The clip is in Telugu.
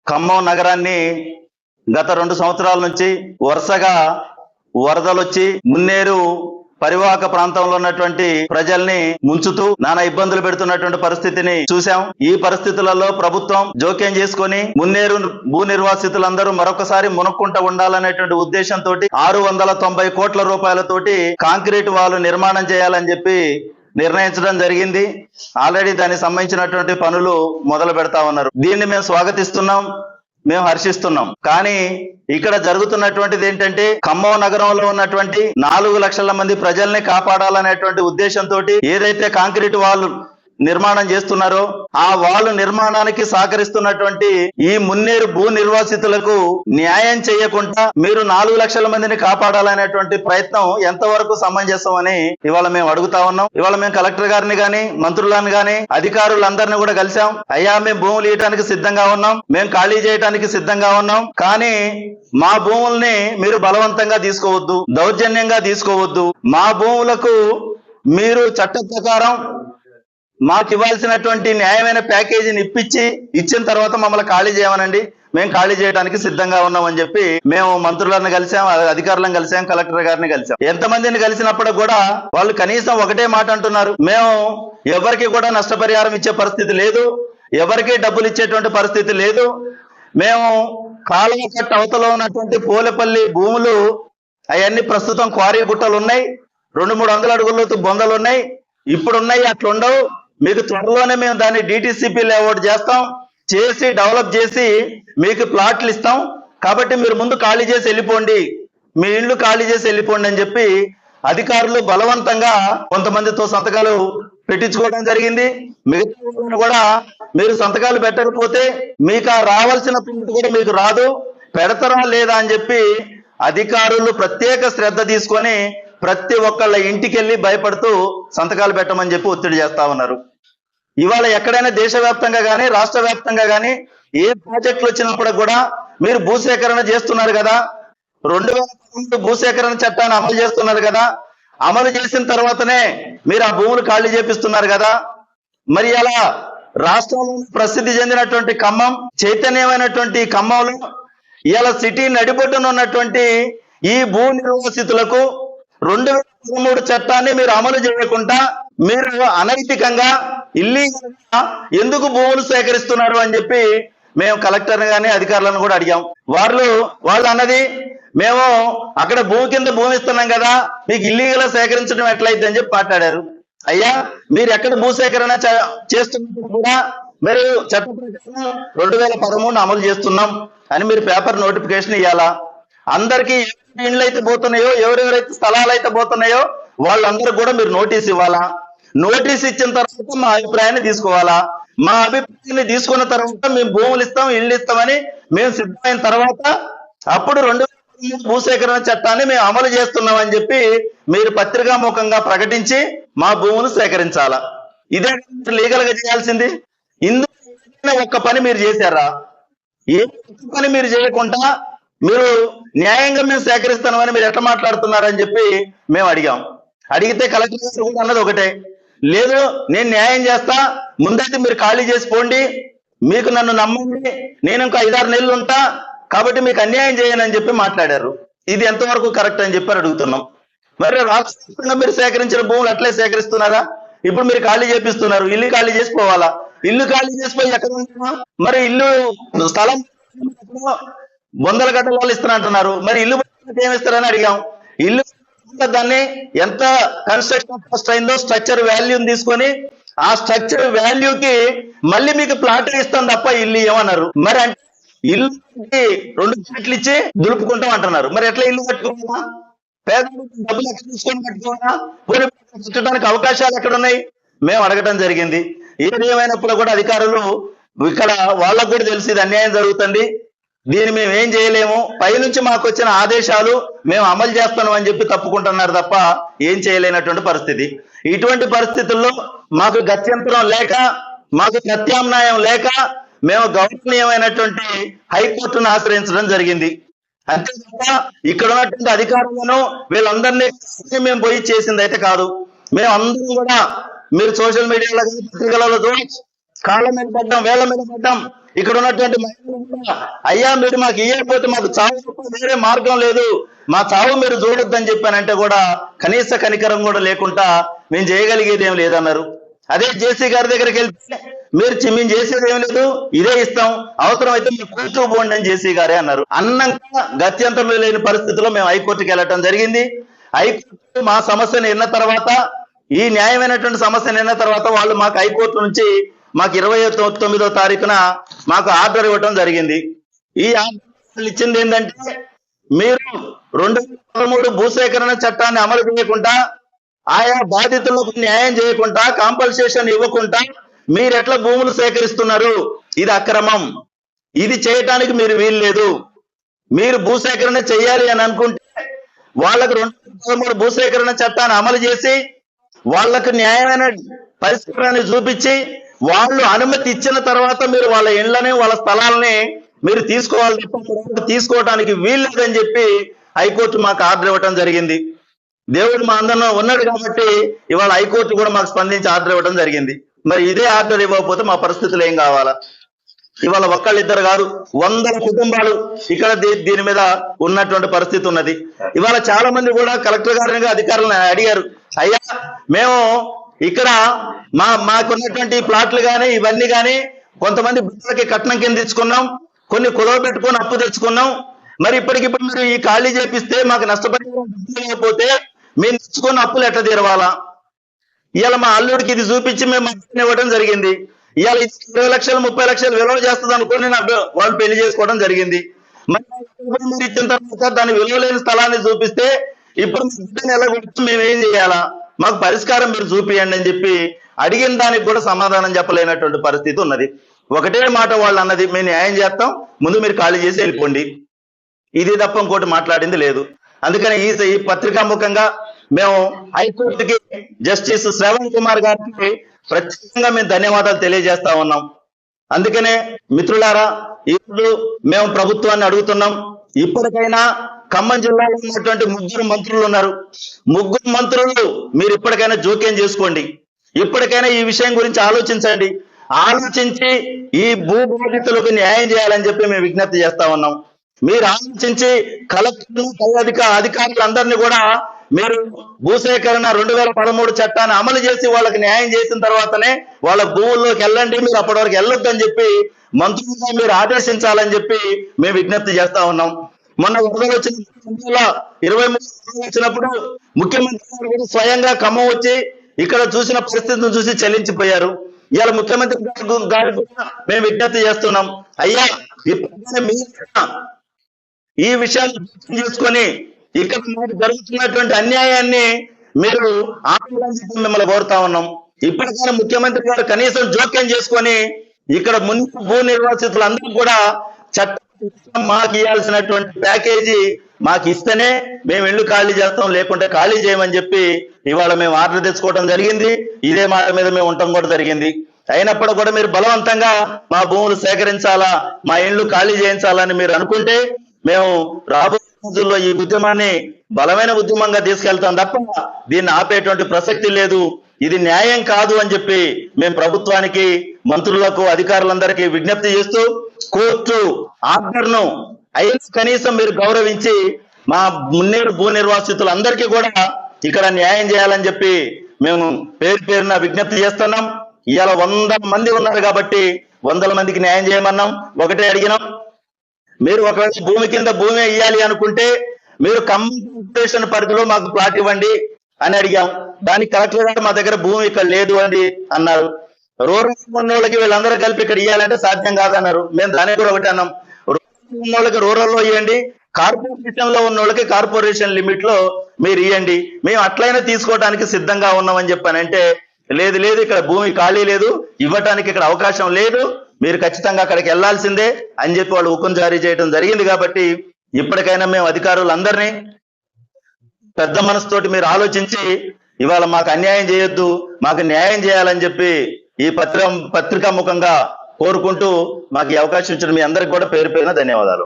ఖమ్మం నగరాన్ని గత 2 సంవత్సరాల నుంచి వరుసగా వరదలు వచ్చి మున్నేరు పరివాహక ప్రాంతంలో ఉన్నటువంటి ప్రజల్ని ముంచుతూ నానా ఇబ్బందులు పెడుతున్నటువంటి పరిస్థితిని చూసాం. ఈ పరిస్థితులలో ప్రభుత్వం జోక్యం చేసుకొని మున్నేరు భూ నిర్వాసితులందరూ మరొకసారి మునక్కుంటా ఉండాలనేటువంటి ఉద్దేశంతో 690 కోట్ల రూపాయలతోటి కాంక్రీట్ వాల్ నిర్మాణం చేయాలని చెప్పి నిర్ణయించడం జరిగింది. ఆల్రెడీ దానికి సంబంధించినటువంటి పనులు మొదలు పెడతా ఉన్నారు. దీన్ని మేము స్వాగతిస్తున్నాం, మేము హర్షిస్తున్నాం. కానీ ఇక్కడ జరుగుతున్నటువంటిది ఏంటంటే ఖమ్మం నగరంలో ఉన్నటువంటి 4 లక్షల మంది ప్రజల్ని కాపాడాలనేటువంటి ఉద్దేశంతో ఏదైతే కాంక్రీట్ వాల్ నిర్మాణం చేస్తున్నారో ఆ వాల్ నిర్మాణానికి సహకరిస్తున్నటువంటి ఈ మున్నేరు భూ నిర్వాసితులకు న్యాయం చేయకుండా మీరు 4 లక్షల మందిని కాపాడాలనేటువంటి ప్రయత్నం ఎంతవరకు సమంజసం అని ఇవాళ మేము అడుగుతా ఉన్నాం. ఇవాళ మేము కలెక్టర్ గారిని గాని మంత్రులను గాని అధికారులందరినీ కూడా కలిసాం. అయ్యా మేము భూములు ఇవ్వడానికి సిద్ధంగా ఉన్నాం, మేము ఖాళీ చేయడానికి సిద్ధంగా ఉన్నాం, కానీ మా భూముల్ని మీరు బలవంతంగా తీసుకోవద్దు, దౌర్జన్యంగా తీసుకోవద్దు. మా భూములకు మీరు చట్ట ప్రకారం మాకు ఇవ్వాల్సినటువంటి న్యాయమైన ప్యాకేజీని ఇచ్చిన తర్వాత మమ్మల్ని ఖాళీ చేయమనండి, మేము ఖాళీ చేయడానికి సిద్ధంగా ఉన్నామని చెప్పి మేము మంత్రులను కలిసాం, అధికారులను కలిసాం, కలెక్టర్ గారిని కలిసాం. ఎంతమందిని కలిసినప్పుడు కూడా వాళ్ళు కనీసం ఒకటే మాట అంటున్నారు, మేము ఎవరికి కూడా నష్టపరిహారం ఇచ్చే పరిస్థితి లేదు, ఎవరికి డబ్బులు ఇచ్చేటువంటి పరిస్థితి లేదు. మేము కాలువ కట్ట అవతలో ఉన్నటువంటి పోలేపల్లి భూములు అవన్నీ ప్రస్తుతం క్వారీ గుట్టలు ఉన్నాయి, 200-300 అడుగుల బొందలు ఉన్నాయి, ఇప్పుడున్నాయి, అట్లుండవు. మీకు త్వరలోనే మేము దాన్ని DTCP లేఅవుట్ చేసి డెవలప్ చేసి మీకు ప్లాట్లు ఇస్తాం, కాబట్టి మీరు ముందు ఖాళీ చేసి వెళ్ళిపోండి, మీ ఇళ్ళు ఖాళీ చేసి వెళ్ళిపోండి అని చెప్పి అధికారులు బలవంతంగా కొంతమందితో సంతకాలు పెట్టించుకోవడం జరిగింది. మిగతా కూడా మీరు సంతకాలు పెట్టకపోతే మీకు రావాల్సిన పేమెంట్ కూడా మీకు రాదు, పెడతారా లేదా అని చెప్పి అధికారులు ప్రత్యేక శ్రద్ధ తీసుకొని ప్రతి ఒక్కళ్ళ ఇంటికి వెళ్ళి భయపడుతూ సంతకాలు పెట్టమని చెప్పి ఒత్తిడి చేస్తా ఉన్నారు. ఇవాళ ఎక్కడైనా దేశవ్యాప్తంగా కానీ రాష్ట్ర వ్యాప్తంగా కానీ ఏ ప్రాజెక్టులు వచ్చినప్పుడు కూడా మీరు భూసేకరణ చేస్తున్నారు కదా, 2013 భూసేకరణ చట్టాన్ని అమలు చేస్తున్నారు కదా, అమలు చేసిన తర్వాతనే మీరు ఆ భూములు ఖాళీ చేపిస్తున్నారు కదా. మరి అలా రాష్ట్రంలో ప్రసిద్ధి చెందినటువంటి ఖమ్మం, చైతన్యమైనటువంటి ఖమ్మంలో ఇలా సిటీ నడిబొట్టున ఉన్నటువంటి ఈ భూ నిర్వాసితులకు 2013 చట్టాన్ని మీరు అమలు చేయకుండా మీరు అనైతికంగా ఇల్లీగల్గా ఎందుకు భూములు సేకరిస్తున్నారు అని చెప్పి మేము కలెక్టర్ గాని అధికారులను కూడా అడిగాం. వాళ్ళు అన్నది, మేము అక్కడ భూమి కింద భూమి ఇస్తున్నాం కదా, మీకు ఇల్లీగల్ సేకరించడం ఎట్లయితే అని చెప్పి మాట్లాడారు. అయ్యా మీరు ఎక్కడ భూసేకరణ చేస్తున్నప్పుడు కూడా మీరు చట్ట ప్రకారం 2013 అమలు చేస్తున్నాం అని మీరు పేపర్ నోటిఫికేషన్ ఇవ్వాలా. అందరికీ ఇండ్లు అయితే పోతున్నాయో, ఎవరెవరైతే స్థలాలు అయితే పోతున్నాయో వాళ్ళందరూ కూడా మీరు నోటీస్ ఇవ్వాలా. నోటీస్ ఇచ్చిన తర్వాత మా అభిప్రాయాన్ని తీసుకోవాలా. మా అభిప్రాయాన్ని తీసుకున్న తర్వాత మేము భూములు ఇస్తాం, ఇళ్ళు ఇస్తామని మేము సిద్ధమైన తర్వాత అప్పుడు 2013 భూసేకరణ చట్టాన్ని మేము అమలు చేస్తున్నామని చెప్పి మీరు పత్రికాముఖంగా ప్రకటించి మా భూములు సేకరించాలా. ఇదే లీగల్ గా చేయాల్సింది. ఇందులో ఒక్క పని మీరు చేశారా? ఏ పని మీరు చేయకుండా మీరు న్యాయంగా మేము సేకరిస్తామని మీరు ఎట్లా మాట్లాడుతున్నారని చెప్పి మేము అడిగాం. అడిగితే కలెక్టర్ గారు కూడా అన్నది ఒకటే, లేదు నేను న్యాయం చేస్తా, ముందైతే మీరు ఖాళీ చేసి పోండి, మీకు నన్ను నమ్మండి, నేను ఇంకా 5-6 నెలలు ఉంటా, కాబట్టి మీకు అన్యాయం చేయనని చెప్పి మాట్లాడారు. ఇది ఎంతవరకు కరెక్ట్ అని చెప్పి అడుగుతున్నాం. మరి రాష్ట్రంగా మీరు సేకరించిన భూములు అట్లే సేకరిస్తున్నారా? ఇప్పుడు మీరు ఖాళీ చేపిస్తున్నారు, ఇల్లు ఖాళీ చేసిపోవాలా. ఇల్లు ఖాళీ చేసిపోయి ఎక్కడ ఉంటున్నా? మరి ఇల్లు స్థలం బొందల గడ్డ వాళ్ళు ఇస్తారంటున్నారు, మరి ఇల్లు ఏమిస్తారని అడిగాం. ఇల్లు దాన్ని ఎంత కన్స్ట్రక్షన్ కాస్ట్ అయిందో స్ట్రక్చర్ వాల్యూని తీసుకొని ఆ స్ట్రక్చర్ వాల్యూకి మళ్ళీ మీకు ప్లాట్ ఇస్తాం తప్ప ఇల్లు ఏమన్నారు. మరి అంటే ఇల్లు 2 ప్లాట్లు ఇచ్చి దులుపుకుంటాం అంటున్నారు. మరి ఎట్లా ఇల్లు కట్టుకోవాలా? పేదలకు డబ్బులు ఎక్కడ తీసుకొని కట్టుకోవాలా? కట్టడానికి అవకాశాలు ఎక్కడ ఉన్నాయి? మేము అడగటం జరిగింది. ఏదేమైనప్పుడు కూడా అధికారులు ఇక్కడ వాళ్ళకు కూడా తెలిసి ఇది అన్యాయం జరుగుతుంది, దీన్ని మేము ఏం చేయలేము, పైనుంచి మాకు వచ్చిన ఆదేశాలు మేము అమలు చేస్తాం అని చెప్పి తప్పుకుంటున్నారు తప్ప ఏం చేయలేనటువంటి పరిస్థితి. ఇటువంటి పరిస్థితుల్లో మాకు గత్యంతరం లేక, మాకు ప్రత్యామ్నాయం లేక మేము గౌరవనీయమైనటువంటి హైకోర్టును ఆశ్రయించడం జరిగింది. అంతే తప్ప ఇక్కడ ఉన్నటువంటి అధికారులను వీళ్ళందరినీ మేము పోయి చేసింది అయితే కాదు. మేము అందరం కూడా మీరు సోషల్ మీడియాలో పత్రికలలో చూడొచ్చు, కాళ్ళ మీద పడ్డాం, వేళ్ల మీద పడ్డాం, ఇక్కడ ఉన్నటువంటి మహిళలు కూడా, అయ్యా మీరు మాకు ఇవ్వకపోతే మాకు చావు తప్ప వేరే మార్గం లేదు, మా చావు మీరు చూడొద్దని చెప్పానంటే కూడా కనీస కనికరం కూడా లేకుండా మేము చేయగలిగేది ఏం లేదన్నారు. అదే జేసీ గారి దగ్గరికి వెళ్తే మేము చేసేది ఏం లేదు, ఇదే ఇస్తాం, అవసరం అయితే మీరు కోర్టుకు పోండి అని జేసీ గారే అన్నారు. అన్నంగా గత్యంతరం లేని పరిస్థితిలో మేము హైకోర్టుకి వెళ్ళటం జరిగింది. హైకోర్టు మా సమస్యను విన్న తర్వాత, ఈ న్యాయమైనటువంటి సమస్యను విన్న తర్వాత వాళ్ళు మాకు హైకోర్టు నుంచి మాకు 29వ తారీఖున మాకు ఆర్డర్ ఇవ్వటం జరిగింది. ఈ ఆర్డర్ ఇచ్చింది ఏంటంటే, మీరు 2013 భూసేకరణ చట్టాన్ని అమలు చేయకుండా, ఆయా బాధితులకు న్యాయం చేయకుండా, కాంపల్సేషన్ ఇవ్వకుండా మీరు ఎట్లా భూములు సేకరిస్తున్నారు, ఇది అక్రమం, ఇది చేయటానికి మీరు వీలు లేదు. మీరు భూసేకరణ చేయాలి అని అనుకుంటే వాళ్ళకు 2013 భూసేకరణ చట్టాన్ని అమలు చేసి వాళ్ళకు న్యాయమైన పరిష్కారాన్ని చూపించి వాళ్ళు అనుమతి ఇచ్చిన తర్వాత మీరు వాళ్ళ ఇళ్లని వాళ్ళ స్థలాలని మీరు తీసుకోవాలి తప్ప తీసుకోవడానికి వీల్లేదని చెప్పి హైకోర్టు మాకు ఆర్డర్ ఇవ్వటం జరిగింది. దేవుడు మా అందరిలో ఉన్నాడు కాబట్టి ఇవాళ హైకోర్టు కూడా మాకు స్పందించి ఆర్డర్ ఇవ్వడం జరిగింది. మరి ఇదే ఆర్డర్ ఇవ్వకపోతే మా పరిస్థితులు ఏం కావాలా? ఇవాళ ఒక్కళ్ళిద్దరు కాదు, 100 కుటుంబాలు ఇక్కడ దీని మీద ఉన్నటువంటి పరిస్థితి ఉన్నది. ఇవాళ చాలా మంది కూడా కలెక్టర్ గారిని అధికారులను అడిగారు, అయ్యా మేము ఇక్కడ మాకున్నటువంటి ప్లాట్లు కానీ ఇవన్నీ కానీ కొంతమంది బిడ్డలకి కట్నం కింద తెచ్చుకున్నాం, కొన్ని కుదవ పెట్టుకొని అప్పు తెచ్చుకున్నాం, మరి ఇప్పటికిప్పుడు మీరు ఈ ఖాళీ చేపిస్తే మాకు నష్టపడిపోతే మేము తెచ్చుకున్న అప్పులు ఎట్లా తీరవాలా? ఇవాళ మా అల్లుడికి ఇది చూపించి మేము అప్పుని ఇవ్వడం జరిగింది. ఇవాళ 20 లక్షలు 30 లక్షలు విలువ చేస్తుంది అనుకుని వాళ్ళు పెళ్లి చేసుకోవడం జరిగింది. మరి మీరు ఇచ్చిన తర్వాత దాని విలువ లేని స్థలాన్ని చూపిస్తే ఇప్పుడు ఎలా మేము ఏం చేయాలా? మాకు పరిష్కారం మీరు చూపియండి అని చెప్పి అడిగిన దానికి కూడా సమాధానం చెప్పలేనటువంటి పరిస్థితి ఉన్నది. ఒకటే మాట వాళ్ళు అన్నది, మేము న్యాయం చేస్తాం, ముందు మీరు ఖాళీ చేసి వెళ్ళిపోండి, ఇది తప్ప ఇంకోటి మాట్లాడింది లేదు. అందుకని ఈ పత్రికాముఖంగా మేము హైకోర్టుకి జస్టిస్ శ్రవణ్ కుమార్ గారికి ప్రత్యేకంగా మేము ధన్యవాదాలు తెలియజేస్తా ఉన్నాం. అందుకనే మిత్రులారా, ఇప్పుడు మేము ప్రభుత్వాన్ని అడుగుతున్నాం, ఇప్పటికైనా ఖమ్మం జిల్లాలో ఉన్నటువంటి 3 మంత్రులు ఉన్నారు. 3 మంత్రులు మీరు ఇప్పటికైనా జోక్యం చేసుకోండి, ఇప్పటికైనా ఈ విషయం గురించి ఆలోచించండి. ఆలోచించి ఈ భూ బాధితులకు న్యాయం చేయాలని చెప్పి మేము విజ్ఞప్తి చేస్తా ఉన్నాం. మీరు ఆలోచించి కలెక్టర్ పై అధికారులందరినీ కూడా మీరు భూసేకరణ 2013 చట్టాన్ని అమలు చేసి వాళ్ళకి న్యాయం చేసిన తర్వాతనే వాళ్ళ భూముల్లోకి వెళ్ళండి, మీరు అప్పటి వరకు వెళ్ళొద్దని చెప్పి మంత్రులుగా మీరు ఆదేశించాలని చెప్పి మేము విజ్ఞప్తి చేస్తా ఉన్నాం. మొన్న వరదలు వచ్చిన 23 వచ్చినప్పుడు ముఖ్యమంత్రి గారు కూడా స్వయంగా ఖమ్మం వచ్చి ఇక్కడ చూసిన పరిస్థితిని చూసి చెల్లించిపోయారు. ఇవాళ ముఖ్యమంత్రి గారికి కూడా మేము విజ్ఞప్తి చేస్తున్నాం, అయ్యా ఈ విషయాన్ని చేసుకొని ఇక్కడ మనకు జరుగుతున్నటువంటి అన్యాయాన్ని మీరు ఆపాలని చెప్పి మిమ్మల్ని కోరుతా ఉన్నాం. ఇప్పటికైనా ముఖ్యమంత్రి గారు కనీసం జోక్యం చేసుకొని ఇక్కడ ముందు భూ నిర్వాసితులందరూ కూడా చట్టం మాకు ఇవ్వాల్సినటువంటి ప్యాకేజీ మాకు ఇస్తేనే మేము ఇల్లు ఖాళీ చేస్తాం, లేకుంటే ఖాళీ చేయమని చెప్పి ఇవాళ మేము ఆర్డర్ తెచ్చుకోవడం జరిగింది. ఇదే మాట మీద మేము ఉండటం కూడా జరిగింది. అయినప్పుడు కూడా మీరు బలవంతంగా మా భూములు సేకరించాలా, మా ఇళ్ళు ఖాళీ చేయించాలని మీరు అనుకుంటే మేము రాబోయే రోజుల్లో ఈ ఉద్యమాన్ని బలమైన ఉద్యమంగా తీసుకెళ్తాం తప్ప దీన్ని ఆపేటువంటి ప్రసక్తి లేదు. ఇది న్యాయం కాదు అని చెప్పి మేము ప్రభుత్వానికి, మంత్రులకు, అధికారులందరికీ విజ్ఞప్తి చేస్తూ కోర్టు ఆర్డర్ను అయినా కనీసం మీరు గౌరవించి మా మున్నేరు భూ నిర్వాసితులందరికీ కూడా ఇక్కడ న్యాయం చేయాలని చెప్పి మేము పేరున విజ్ఞప్తి చేస్తున్నాం. ఇవాళ 100 మంది ఉన్నారు కాబట్టి 100 మందికి న్యాయం చేయమన్నాం. ఒకటే అడిగినాం, మీరు ఒకవేళ భూమి కింద భూమి ఇవ్వాలి అనుకుంటే మీరు కంపెన్సేషన్ పరిధిలో మాకు ప్లాట్ ఇవ్వండి అని అడిగాం. దానికి కలెక్టర్ గారు మా దగ్గర భూమి ఇక్కడ లేదు అని అన్నారు. రూరల్ ఉన్న వాళ్ళకి వీళ్ళందరూ కలిపి ఇక్కడ ఇవ్వాలంటే సాధ్యం కాదన్నారు. మేము దానికి కూడా ఒకటి అన్నాం, రూరల్ ఉన్న వాళ్ళకి రూరల్లో ఇవ్వండి, కార్పొరేషన్ లో ఉన్న వాళ్ళకి కార్పొరేషన్ లిమిట్ లో మీరు ఇవ్వండి, మేము అట్లయినా తీసుకోవడానికి సిద్ధంగా ఉన్నామని చెప్పానంటే లేదు లేదు ఇక్కడ భూమి ఖాళీ లేదు, ఇవ్వటానికి ఇక్కడ అవకాశం లేదు, మీరు ఖచ్చితంగా అక్కడికి వెళ్లాల్సిందే అని చెప్పి వాళ్ళు హుకుం జారీ చేయడం జరిగింది. కాబట్టి ఇప్పటికైనా మేము అధికారులందరినీ పెద్ద మనసుతోటి మీరు ఆలోచించి ఇవాళ మాకు అన్యాయం చేయొద్దు, మాకు న్యాయం చేయాలని చెప్పి ఈ పత్రికా ముఖంగా కోరుకుంటూ మాకు ఈ అవకాశం ఇచ్చిన మీ అందరికి కూడా పేరు పేరున ధన్యవాదాలు.